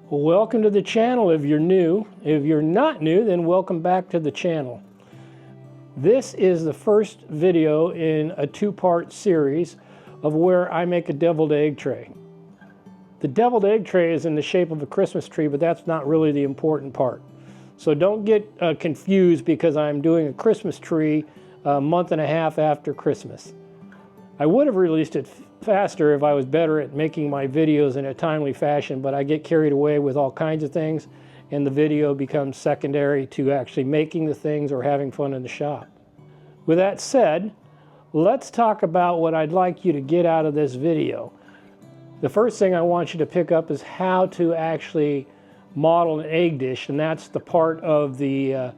Welcome to the channel if you're new. If you're not new, then welcome back to the channel. This is the first video in a two-part series of where I make a deviled egg tray. The deviled egg tray is in the shape of a Christmas tree, but that's not really the important part. So don't get confused because I'm doing a Christmas tree a month and a half after Christmas. I would have released it faster if I was better at making my videos in a timely fashion, but I get carried away with all kinds of things and the video becomes secondary to actually making the things or having fun in the shop. With that said, let's talk about what I'd like you to get out of this video. The first thing I want you to pick up is how to actually model an egg dish, and that's the part of the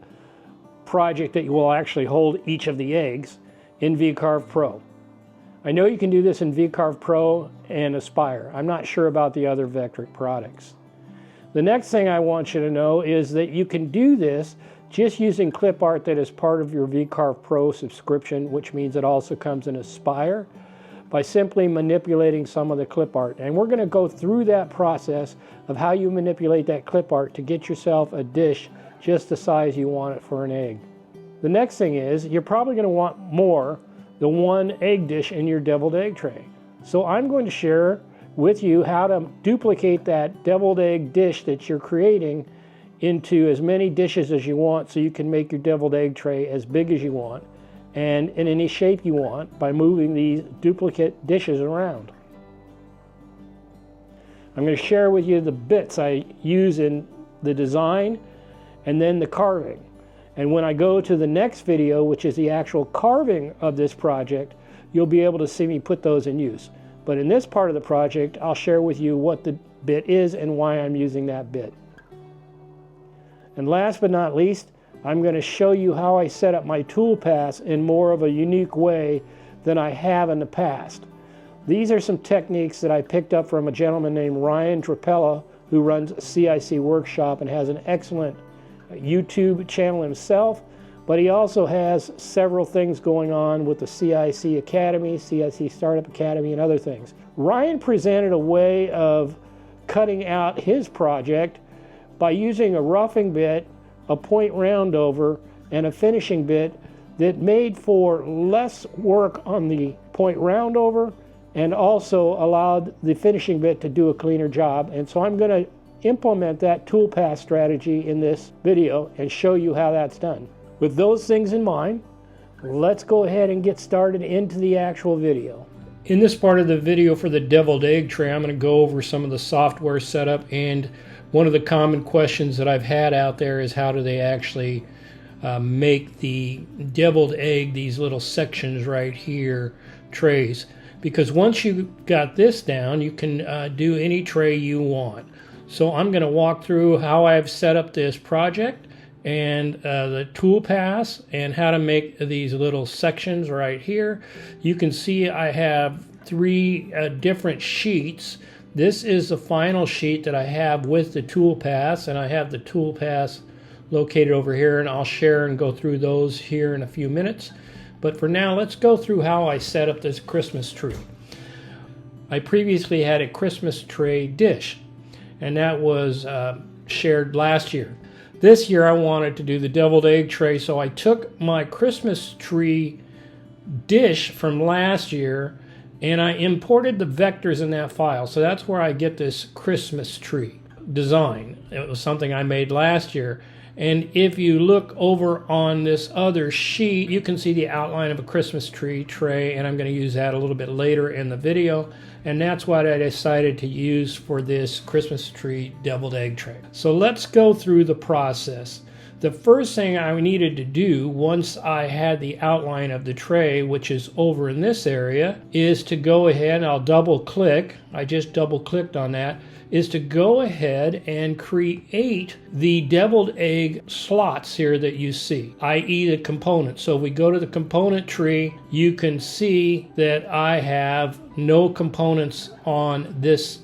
project that you will actually hold each of the eggs in vCarve Pro. I know you can do this in vCarve Pro and Aspire. I'm not sure about the other Vectric products. The next thing I want you to know is that you can do this just using Clipart that is part of your vCarve Pro subscription, which means it also comes in Aspire, by simply manipulating some of the Clipart. And we're going to go through that process of how you manipulate that Clipart to get yourself a dish just the size you want it for an egg. The next thing is you're probably going to want more than one egg dish in your deviled egg tray. So I'm going to share with you how to duplicate that deviled egg dish that you're creating into as many dishes as you want so you can make your deviled egg tray as big as you want and in any shape you want by moving these duplicate dishes around. I'm going to share with you the bits I use in the design and then the carving. And when I go to the next video, which is the actual carving of this project, you'll be able to see me put those in use. But in this part of the project, I'll share with you what the bit is and why I'm using that bit. And last but not least, I'm going to show you how I set up my toolpaths in more of a unique way than I have in the past. These are some techniques that I picked up from a gentleman named Ryan Trapella, who runs a CIC workshop and has an excellent YouTube channel himself, but he also has several things going on with the CIC Academy, CIC Startup Academy, and other things. Ryan presented a way of cutting out his project by using a roughing bit, a point roundover, and a finishing bit that made for less work on the point roundover and also allowed the finishing bit to do a cleaner job. And so I'm going to implement that toolpath strategy in this video and show you how that's done. With those things in mind, let's go ahead and get started into the actual video. In this part of the video for the deviled egg tray, I'm going to go over some of the software setup, and one of the common questions that I've had out there is how do they actually make the deviled egg, these little sections right here, trays. Because once you got this down, you can do any tray you want. So I'm going to walk through how I've set up this project and the toolpaths and how to make these little sections right here. You can see I have three different sheets. This is the final sheet that I have with the toolpaths, and I have the toolpaths located over here, and I'll share and go through those here in a few minutes. But for now, let's go through how I set up this Christmas tree. I previously had a Christmas tray dish, and that was shared last year. This year I wanted to do the deviled egg tray, so I took my Christmas tree dish from last year and I imported the vectors in that file. So that's where I get this Christmas tree design. It was something I made last year. And if you look over on this other sheet, you can see the outline of a Christmas tree tray, and I'm going to use that a little bit later in the video. And that's what I decided to use for this Christmas tree deviled egg tray. So let's go through the process. The first thing I needed to do once I had the outline of the tray, which is over in this area, is to go ahead, I'll double click, I just double clicked on that, is to go ahead and create the deviled egg slots here that you see, i.e. the components. So if we go to the component tree, you can see that I have no components on this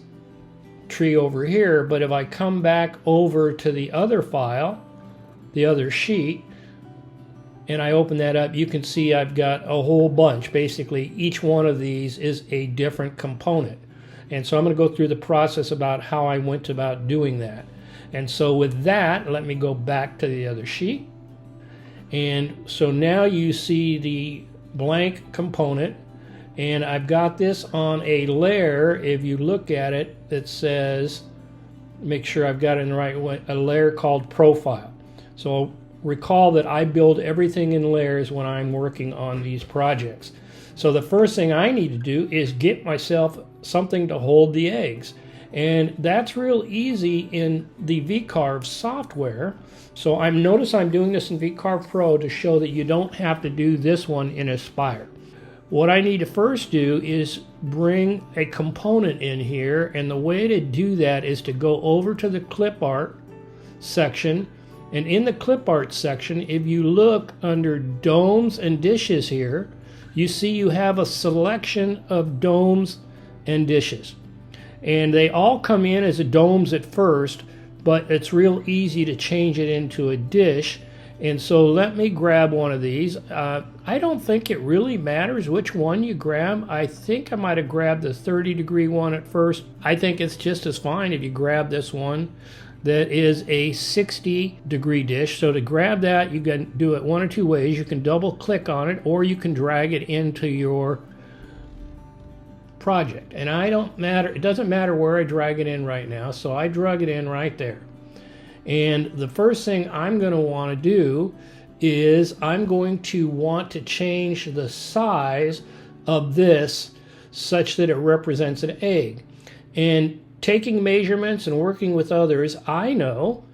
tree over here, but if I come back over to the other file, the other sheet, and I open that up, you can see I've got a whole bunch. Basically, each one of these is a different component. And so I'm going to go through the process about how I went about doing that. And so with that, let me go back to the other sheet. And so now you see the blank component, and I've got this on a layer. If you look at it, it says, make sure I've got it in the right way, a layer called profile. So recall that I build everything in layers when I'm working on these projects. So the first thing I need to do is get myself something to hold the eggs. And that's real easy in the vCarve software. So notice I'm doing this in vCarve Pro to show that you don't have to do this one in Aspire. What I need to first do is bring a component in here, and the way to do that is to go over to the Clipart section. And in the Clipart section, if you look under domes and dishes here, you see you have a selection of domes and dishes. And they all come in as domes at first, but it's real easy to change it into a dish. And so let me grab one of these. I don't think it really matters which one you grab. I think I might have grabbed the 30-degree one at first. I think it's just as fine if you grab this one that is a 60-degree dish. So to grab that, you can do it one or two ways. You can double click on it, or you can drag it into your project. And it doesn't matter where I drag it in right now, so I drug it in right there. And the first thing I'm going to want to do is I'm going to want to change the size of this such that it represents an egg. And taking measurements and working with others, I know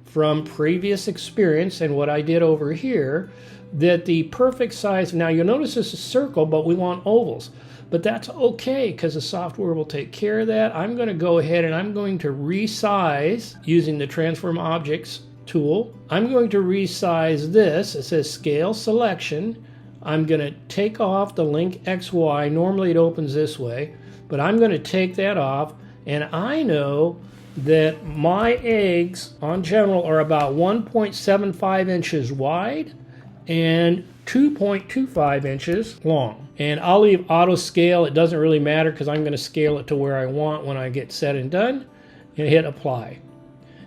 from previous experience and what I did over here that the perfect size, now you'll notice this is a circle, but we want ovals. But that's okay because the software will take care of that. I'm going to go ahead and I'm going to resize using the Transform Objects tool. I'm going to resize this. It says Scale Selection. I'm going to take off the link XY. Normally it opens this way, but I'm going to take that off. And I know that my eggs on general are about 1.75 inches wide and 2.25 inches long. And I'll leave auto scale. It doesn't really matter because I'm going to scale it to where I want when I get set and done, and hit apply.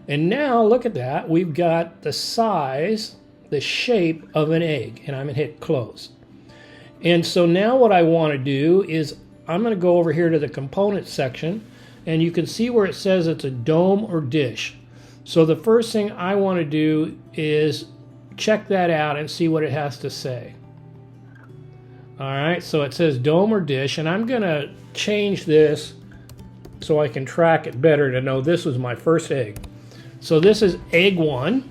And now look at that. We've got the size, the shape of an egg, and I'm going to hit close. And so now what I want to do is I'm going to go over here to the components section, and you can see where it says it's a dome or dish. So the first thing I want to do is check that out and see what it has to say. All right, so it says dome or dish, and I'm going to change this so I can track it better to know this was my first egg. So this is egg 1,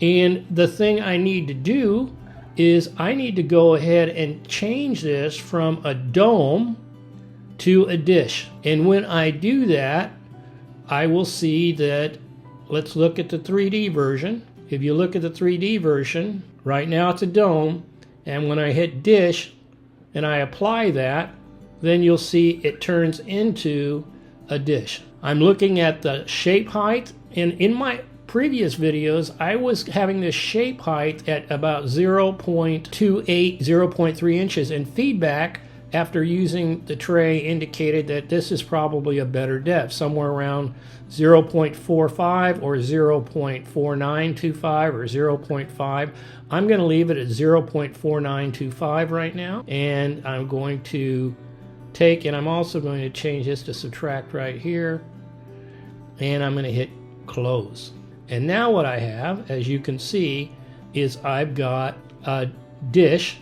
and the thing I need to do is I need to go ahead and change this from a dome to a dish. And when I do that, I will see that, let's look at the 3D version. If you look at the 3D version, right now it's a dome, and when I hit dish, and I apply that, then you'll see it turns into a dish. I'm looking at the shape height, and in my previous videos, I was having this shape height at about 0.28, 0.3 inches, and feedback after using the tray indicated that this is probably a better depth, somewhere around 0.45 or 0.4925 or 0.5. I'm going to leave it at 0.4925 right now, and I'm going to take, and I'm also going to change this to subtract right here, and I'm going to hit close. And now what I have, as you can see, is I've got a dish,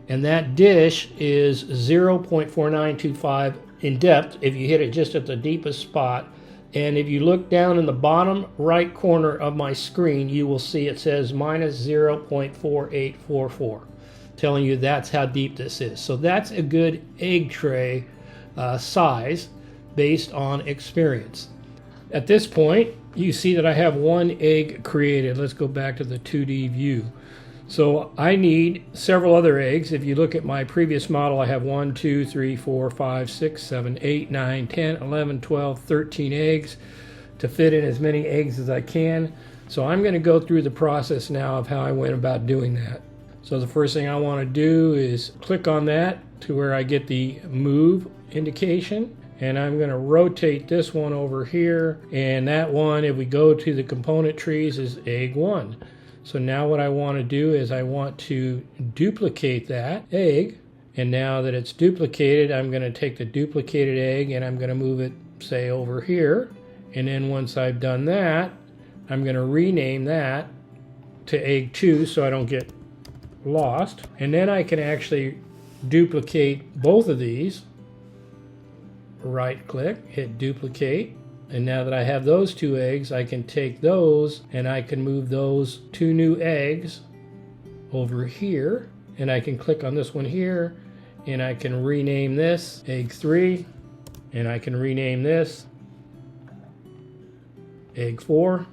and that dish is 0.4925 in depth if you hit it just at the deepest spot. And if you look down in the bottom right corner of my screen, you will see it says minus 0.4844, telling you that's how deep this is. So that's a good egg tray size based on experience. At this point, you see that I have one egg created. Let's go back to the 2D view. So I need several other eggs. If you look at my previous model, I have 1, 2, 3, 4, 5, 6, 7, 8, 9, 10, 11, 12, 13 eggs to fit in as many eggs as I can. So I'm going to go through the process now of how I went about doing that. So the first thing I want to do is click on that to where I get the move indication. and I'm going to rotate this one over here, and that one, if we go to the component trees, is egg 1. So now what I want to do is I want to duplicate that egg, and now that it's duplicated, I'm going to take the duplicated egg and I'm going to move it, say, over here. And then once I've done that, I'm going to rename that to egg 2 so I don't get lost. And then I can actually duplicate both of these. Right click, hit duplicate. And now that I have those 2 eggs, I can take those and I can move those 2 new eggs over here. And I can click on this one here and I can rename this egg 3. And I can rename this egg 4.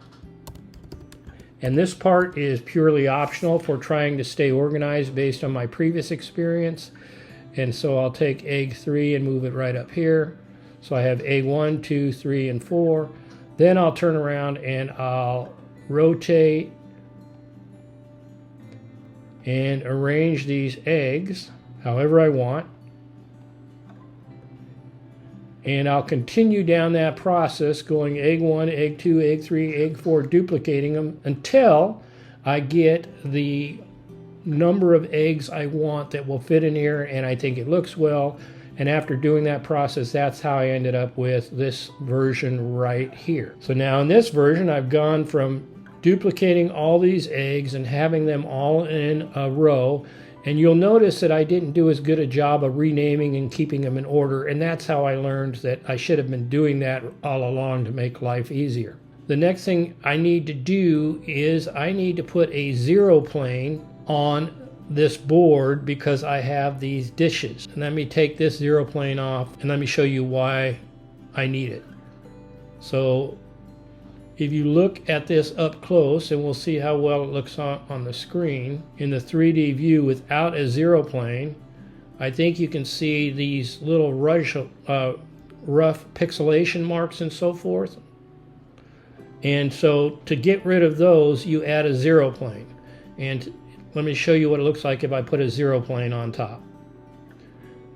And this part is purely optional for trying to stay organized based on my previous experience. And so I'll take egg 3 and move it right up here. So I have egg 1, 2, 3, and 4. Then I'll turn around and I'll rotate and arrange these eggs however I want. And I'll continue down that process, going egg 1, egg 2, egg 3, egg 4, duplicating them until I get the number of eggs I want that will fit in here and I think it looks well. And after doing that process, that's how I ended up with this version right here. So now in this version, I've gone from duplicating all these eggs and having them all in a row. And you'll notice that I didn't do as good a job of renaming and keeping them in order. And that's how I learned that I should have been doing that all along to make life easier. The next thing I need to do is I need to put a 0 plane on this board because I have these dishes. And let me take this 0 plane off and let me show you why I need it. So if you look at this up close, and we'll see how well it looks on the screen, in the 3D view without a 0 plane, I think you can see these little rough pixelation marks and so forth. And so to get rid of those, you add a 0 plane. And let me show you what it looks like if I put a 0 plane on top.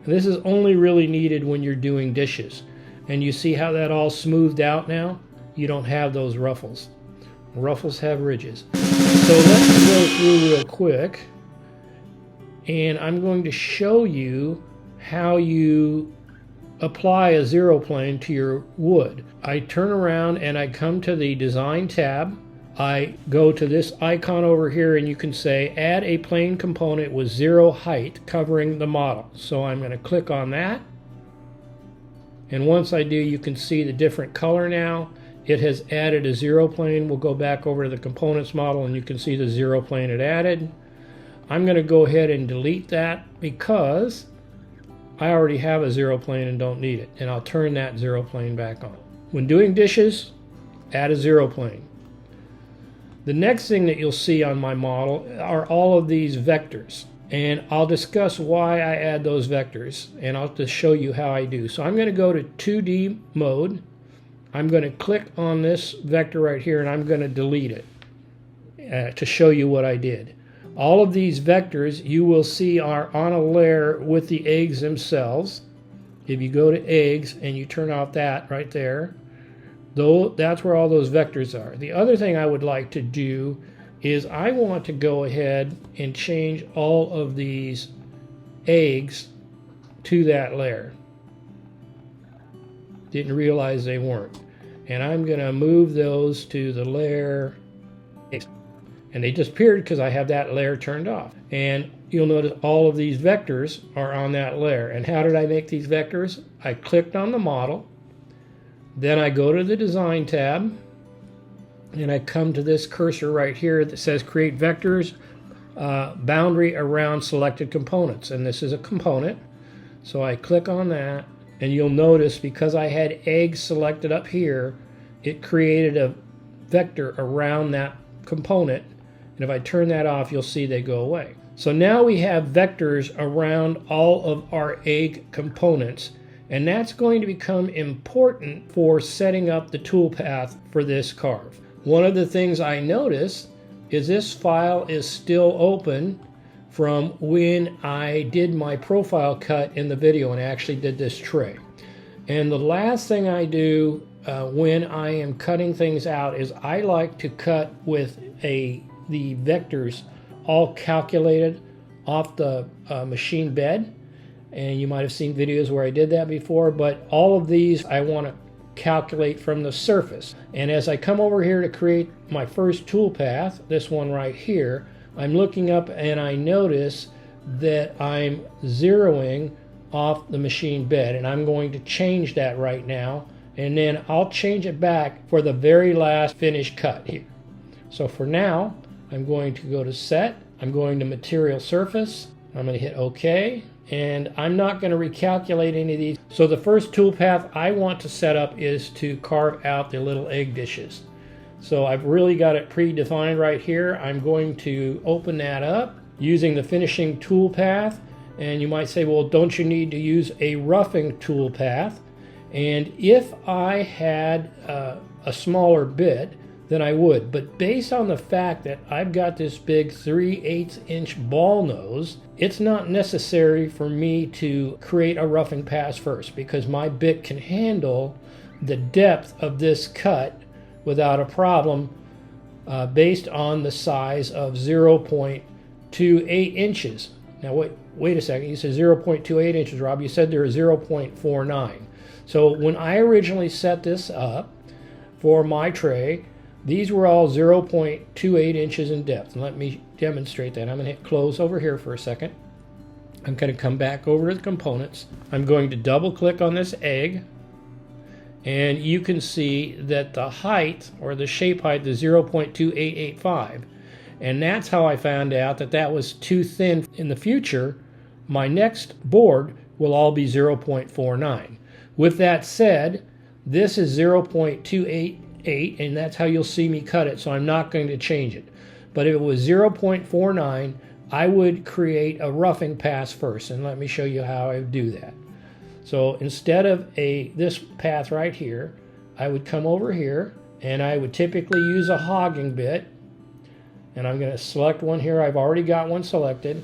And this is only really needed when you're doing dishes. And you see how that all smoothed out now? You don't have those ruffles. Ruffles have ridges. So let's go through real quick. And I'm going to show you how you apply a 0 plane to your wood. I turn around and I come to the Design tab. I go to this icon over here and you can say add a plane component with 0 height covering the model. So I'm going to click on that. And once I do, you can see the different color now. It has added a 0 plane. We'll go back over to the components model and you can see the 0 plane it added. I'm going to go ahead and delete that because I already have a 0 plane and don't need it. And I'll turn that 0 plane back on. When doing dishes, add a 0 plane. The next thing that you'll see on my model are all of these vectors. And I'll discuss why I add those vectors. And I'll just show you how I do. So I'm going to go to 2D mode. I'm going to click on this vector right here and I'm going to delete it to show you what I did. All of these vectors you will see are on a layer with the eggs themselves. If you go to eggs and you turn off that right there, though, that's where all those vectors are. The other thing I would like to do is I want to go ahead and change all of these eggs to that layer. Didn't realize they weren't. And I'm going to move those to the layer. And they disappeared because I have that layer turned off. And you'll notice all of these vectors are on that layer. And how did I make these vectors? I clicked on the model. Then I go to the Design tab. And I come to this cursor right here that says Create Vectors, Boundary Around Selected Components. And this is a component. So I click on that. And you'll notice because I had eggs selected up here, it created a vector around that component. And if I turn that off, you'll see they go away. So now we have vectors around all of our egg components. And that's going to become important for setting up the toolpath for this carve. One of the things I noticed is this file is still open from when I did my profile cut in the video and actually did this tray. And the last thing I do when I am cutting things out is I like to cut with the vectors all calculated off the machine bed. And you might have seen videos where I did that before, but all of these I want to calculate from the surface. And as I come over here to create my first toolpath, this one right here, I'm looking up and I notice that I'm zeroing off the machine bed, and I'm going to change that right now, and then I'll change it back for the very last finished cut here. So for now, I'm going to go to set, I'm going to material surface, I'm going to hit OK, and I'm not going to recalculate any of these. So the first toolpath I want to set up is to carve out the little egg dishes. So I've really got it predefined right here. I'm going to open that up using the finishing toolpath. And you might say, well, don't you need to use a roughing toolpath? And if I had a smaller bit, then I would. But based on the fact that I've got this big 3/8 inch ball nose, it's not necessary for me to create a roughing pass first, because my bit can handle the depth of this cut without a problem based on the size of 0.28 inches. Now wait a second, you said 0.28 inches, Rob. You said there are 0.49. So when I originally set this up for my tray, these were all 0.28 inches in depth. And let me demonstrate that. I'm going to hit close over here for a second. I'm going to come back over to the components. I'm going to double click on this egg, and you can see that the height, or the shape height, is 0.2885. And that's how I found out that that was too thin. In the future, my next board will all be 0.49. With that said, this is 0.288, and that's how you'll see me cut it, so I'm not going to change it. But if it was 0.49, I would create a roughing pass first, and let me show you how I would do that. So instead of this path right here, I would come over here, and I would typically use a hogging bit. And I'm going to select one here. I've already got one selected.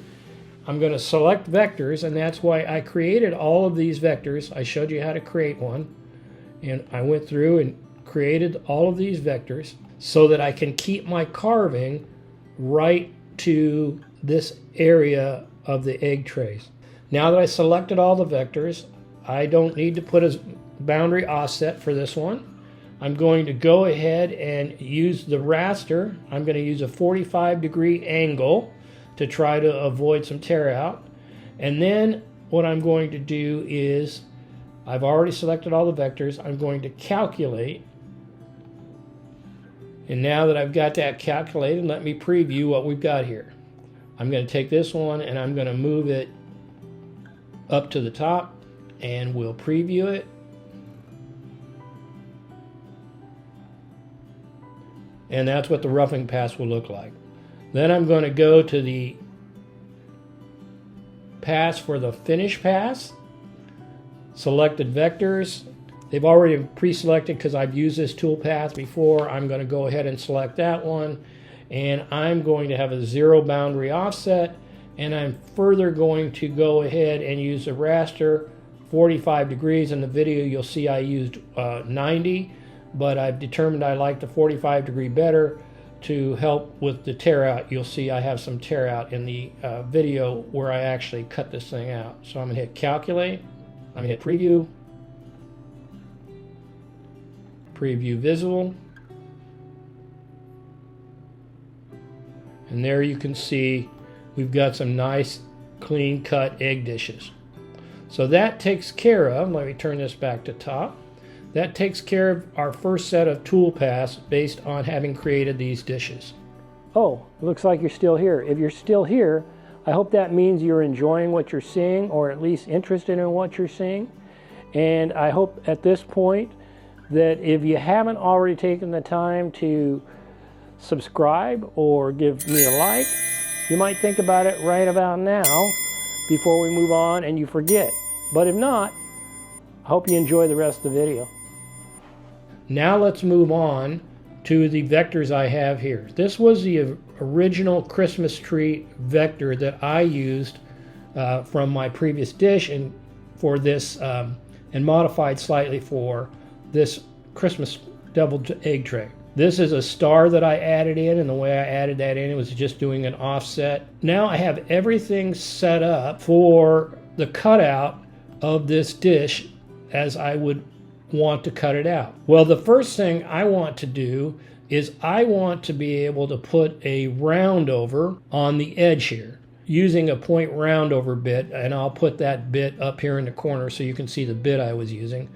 I'm going to select vectors, and that's why I created all of these vectors. I showed you how to create one, and I went through and created all of these vectors so that I can keep my carving right to this area of the egg trays. Now that I selected all the vectors, I don't need to put a boundary offset for this one. I'm going to go ahead and use the raster. I'm going to use a 45-degree angle to try to avoid some tear out. And then what I'm going to do is, I've already selected all the vectors. I'm going to calculate. And now that I've got that calculated, let me preview what we've got here. I'm going to take this one and I'm going to move it up to the top, and we'll preview it. And that's what the roughing pass will look like. Then I'm going to go to the pass for the finish pass. Selected vectors. They've already been pre-selected because I've used this toolpath before. I'm going to go ahead and select that one. And I'm going to have a 0 boundary offset. And I'm further going to go ahead and use the raster 45 degrees. In the video you'll see I used 90. But I've determined I like the 45 degree better to help with the tear out. You'll see I have some tear out in the video where I actually cut this thing out. So I'm going to hit calculate, I'm going to hit preview, preview visible, and there you can see we've got some nice clean cut egg dishes. So that takes care of, let me turn this back to top. That takes care of our first set of toolpaths based on having created these dishes. Oh, it looks like you're still here. If you're still here, I hope that means you're enjoying what you're seeing, or at least interested in what you're seeing. And I hope at this point that if you haven't already taken the time to subscribe or give me a like, you might think about it right about now before we move on and you forget. But if not, I hope you enjoy the rest of the video. Now let's move on to the vectors I have here. This was the original Christmas tree vector that I used from my previous dish, and for this and modified slightly for this Christmas deviled egg tray. This is a star that I added in, and the way I added that in, it was just doing an offset. Now I have everything set up for the cutout of this dish as I would want to cut it out. Well, the first thing I want to do is I want to be able to put a roundover on the edge here using a point roundover bit, and I'll put that bit up here in the corner so you can see the bit I was using.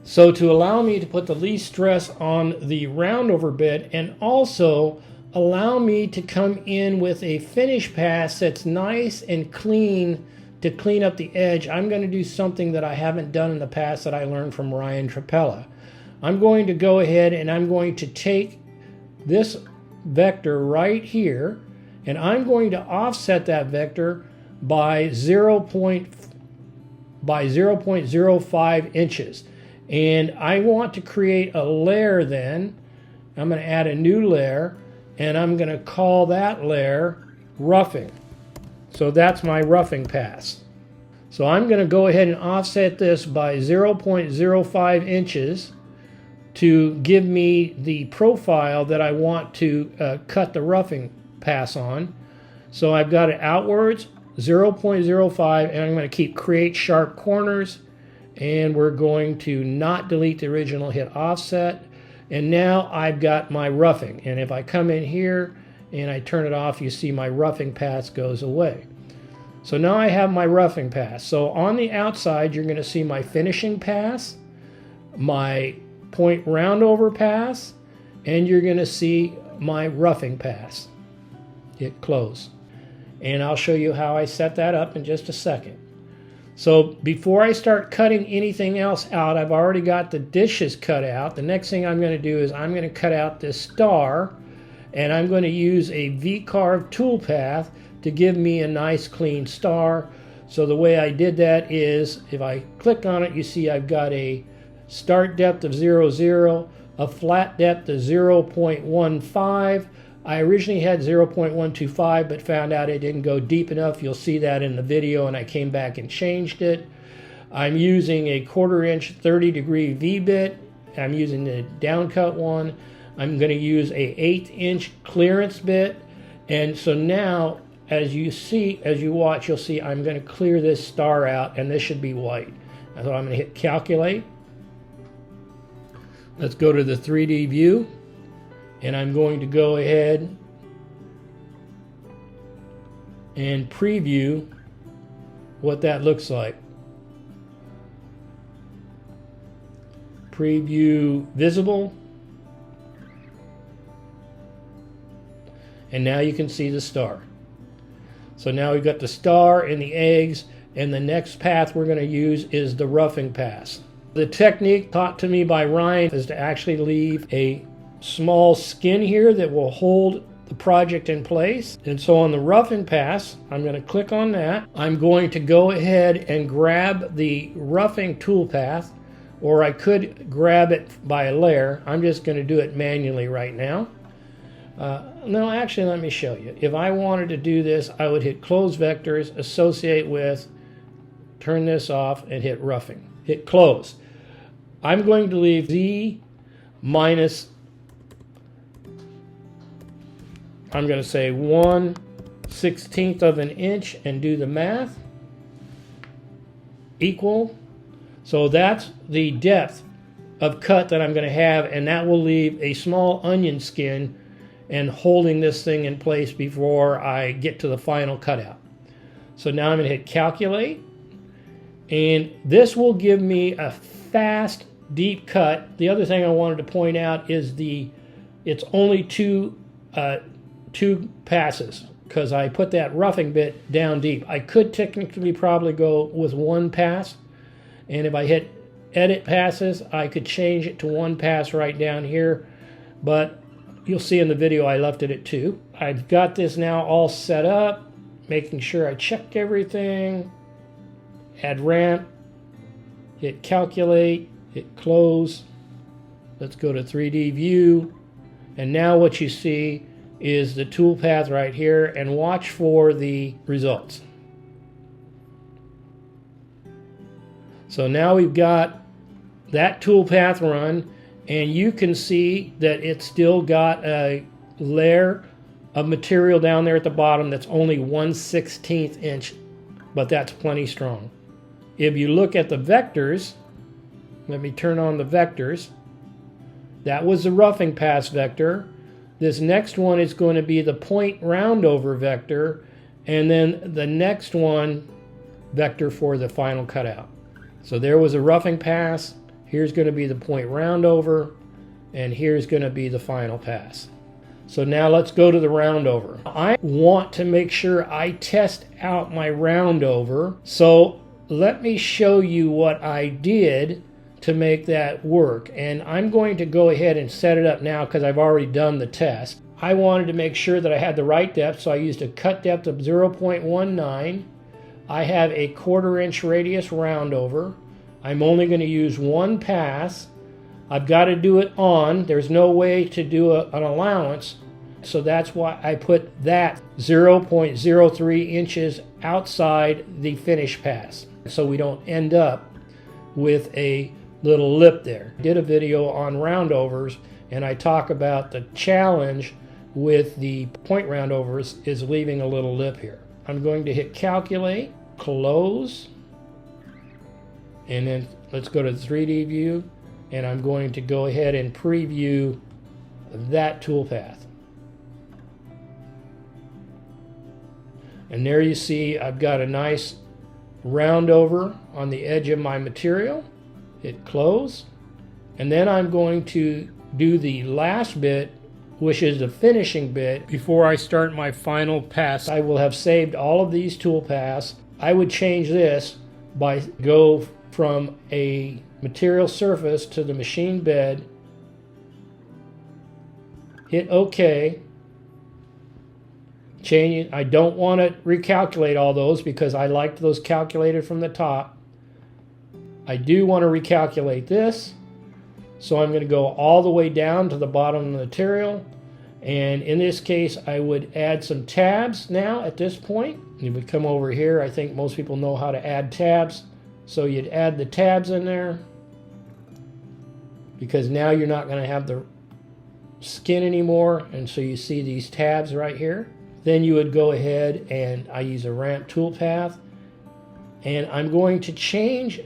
So to allow me to put the least stress on the roundover bit and also allow me to come in with a finish pass that's nice and clean to clean up the edge, I'm going to do something that I haven't done in the past that I learned from Ryan Trapella. I'm going to go ahead and I'm going to take this vector right here, and I'm going to offset that vector by 0.05 inches. And I want to create a layer then. I'm going to add a new layer, and I'm going to call that layer roughing. So that's my roughing pass. So I'm going to go ahead and offset this by 0.05 inches to give me the profile that I want to cut the roughing pass on. So I've got it outwards, 0.05, and I'm going to keep create sharp corners, and we're going to not delete the original, hit offset, and now I've got my roughing. And if I come in here and I turn it off, you see my roughing pass goes away. So now I have my roughing pass. So on the outside, you're going to see my finishing pass, my point roundover pass, and you're going to see my roughing pass. Hit close. And I'll show you how I set that up in just a second. So before I start cutting anything else out, I've already got the dishes cut out. The next thing I'm going to do is I'm going to cut out this star, and I'm going to use a vCarve toolpath to give me a nice clean star. So the way I did that is if I click on it, you see I've got a start depth of 0, 0, a flat depth of 0.15. I originally had 0.125 but found out it didn't go deep enough. You'll see that in the video, and I came back and changed it. I'm using a 1/4 inch 30-degree V-bit. I'm using the downcut one. I'm going to use a 1/8 inch clearance bit. And so now, as you watch, you'll see I'm going to clear this star out, and this should be white. So I'm going to hit calculate. Let's go to the 3D view, and I'm going to go ahead and preview what that looks like. Preview visible. And now you can see the star. So now we've got the star and the eggs, and the next path we're going to use is the roughing pass. The technique taught to me by Ryan is to actually leave a small skin here that will hold the project in place. And so on the roughing pass, I'm going to click on that. I'm going to go ahead and grab the roughing toolpath, or I could grab it by a layer. I'm just going to do it manually right now. No, actually, let me show you. If I wanted to do this, I would hit close vectors, associate with, turn this off, and hit roughing. Hit close. I'm going to leave Z minus, I'm going to say 1/16 of an inch and do the math, equal. So that's the depth of cut that I'm going to have, and that will leave a small onion skin and holding this thing in place before I get to the final cutout. So now I'm going to hit calculate, and this will give me a fast, deep cut. The other thing I wanted to point out is it's only two passes, because I put that roughing bit down deep. I could technically probably go with one pass, and if I hit edit passes, I could change it to one pass right down here, but you'll see in the video I left it at 2. I've got this now all set up, making sure I checked everything. Add ramp, hit calculate, hit close. Let's go to 3D view, and now what you see is the toolpath right here, and watch for the results. So now we've got that toolpath run, and you can see that it's still got a layer of material down there at the bottom that's only 1/16 inch, but that's plenty strong. If you look at the vectors, let me turn on the vectors. That was the roughing pass vector. This next one is going to be the point roundover vector, and then the next one vector for the final cutout. So there was a roughing pass. Here's going to be the point roundover, and here's going to be the final pass. So now let's go to the roundover. I want to make sure I test out my roundover. So let me show you what I did to make that work. And I'm going to go ahead and set it up now because I've already done the test. I wanted to make sure that I had the right depth, so I used a cut depth of 0.19. I have a 1/4 inch radius roundover. I'm only going to use one pass. I've got to do it on. There's no way to do an allowance. So that's why I put that 0.03 inches outside the finish pass, so we don't end up with a little lip there. I did a video on roundovers, and I talk about the challenge with the point roundovers is leaving a little lip here. I'm going to hit calculate, close, and then let's go to the 3D view, and I'm going to go ahead and preview that toolpath. And there you see I've got a nice roundover on the edge of my material. Hit close, and then I'm going to do the last bit, which is the finishing bit, before I start my final pass. I will have saved all of these toolpaths. I would change this by go from a material surface to the machine bed, hit OK. Change it. I don't want to recalculate all those because I liked those calculated from the top. I do want to recalculate this, so I'm going to go all the way down to the bottom of the material, and in this case I would add some tabs now at this point. You would come over here. I think most people know how to add tabs, so you'd add the tabs in there because now you're not going to have the skin anymore, and so you see these tabs right here. Then you would go ahead, and I use a ramp toolpath, and I'm going to change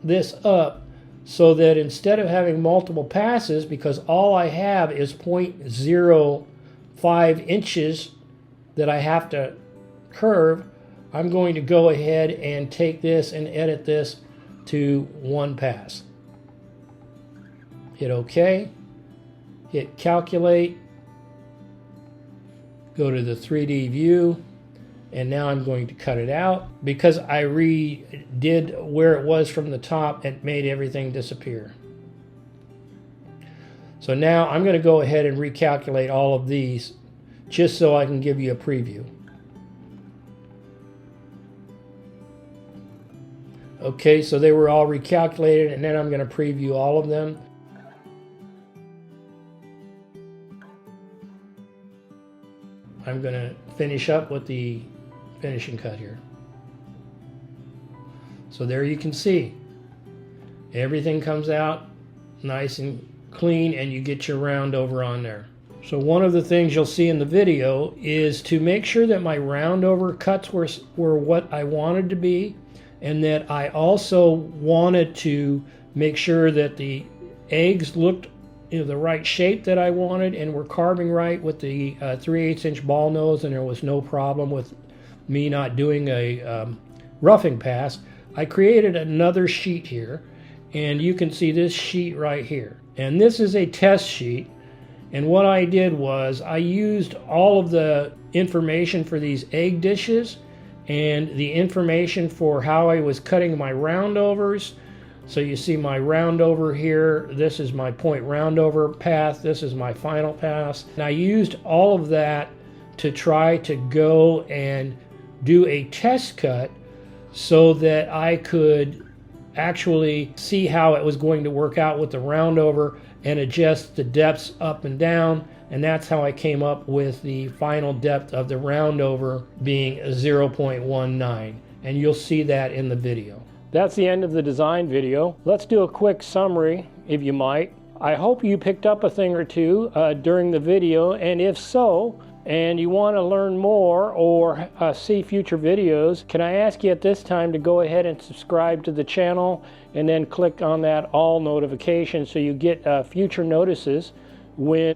this up so that instead of having multiple passes, because all I have is 0.05 inches that I have to curve, I'm going to go ahead and take this and edit this to one pass. Hit OK, hit calculate, go to the 3D view, and now I'm going to cut it out. Because I redid where it was from the top, it made everything disappear. So now I'm going to go ahead and recalculate all of these just so I can give you a preview. Okay, so they were all recalculated, and then I'm going to preview all of them. I'm going to finish up with the finishing cut here. So there you can see everything comes out nice and clean, and you get your roundover on there. So one of the things you'll see in the video is to make sure that my roundover cuts were what I wanted to be, and that I also wanted to make sure that the eggs looked the right shape that I wanted and were carving right with the 3/8 inch ball nose, and there was no problem with me not doing a roughing pass. I created another sheet here, and you can see this sheet right here, and this is a test sheet. And what I did was I used all of the information for these egg dishes and the information for how I was cutting my roundovers. So you see my roundover here, this is my point roundover path, this is my final pass. And I used all of that to try to go and do a test cut so that I could actually see how it was going to work out with the roundover and adjust the depths up and down. And that's how I came up with the final depth of the roundover being 0.19. And you'll see that in the video. That's the end of the design video. Let's do a quick summary, if you might. I hope you picked up a thing or two during the video, and if so, and you want to learn more or see future videos, can I ask you at this time to go ahead and subscribe to the channel and then click on that all notification so you get future notices when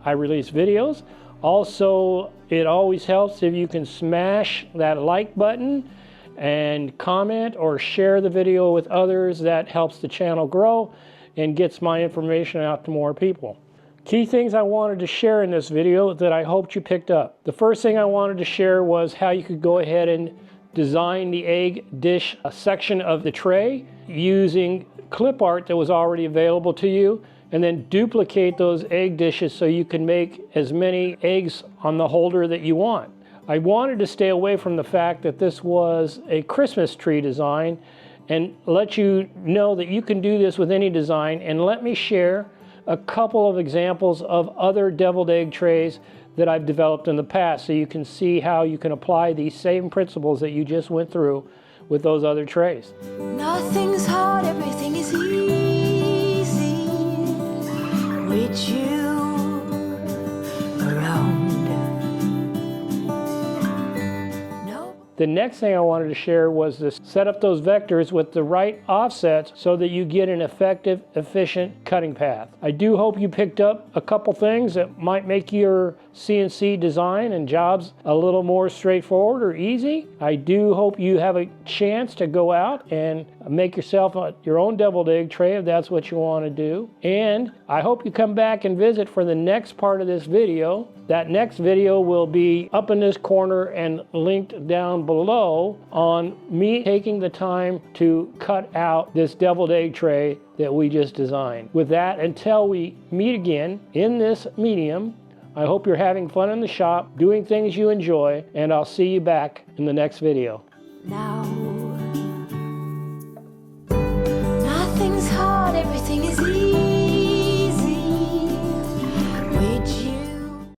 I release videos. Also, it always helps if you can smash that like button and comment or share the video with others. That helps the channel grow and gets my information out to more people. Key things I wanted to share in this video that I hoped you picked up. The first thing I wanted to share was how you could go ahead and design the egg dish section of the tray using Clipart that was already available to you, and then duplicate those egg dishes so you can make as many eggs on the holder that you want. I wanted to stay away from the fact that this was a Christmas tree design and let you know that you can do this with any design, and let me share a couple of examples of other deviled egg trays that I've developed in the past so you can see how you can apply these same principles that you just went through with those other trays. Nothing's hard, everything is easy with you around. The next thing I wanted to share was to set up those vectors with the right offsets so that you get an effective, efficient cutting path. I do hope you picked up a couple things that might make your CNC design and jobs a little more straightforward or easy. I do hope you have a chance to go out and make yourself your own deviled egg tray if that's what you want to do. And I hope you come back and visit for the next part of this video. That next video will be up in this corner and linked down below on me taking the time to cut out this deviled egg tray that we just designed. With that, until we meet again in this medium, I hope you're having fun in the shop, doing things you enjoy, and I'll see you back in the next video. Now, nothing's hard, everything is easy.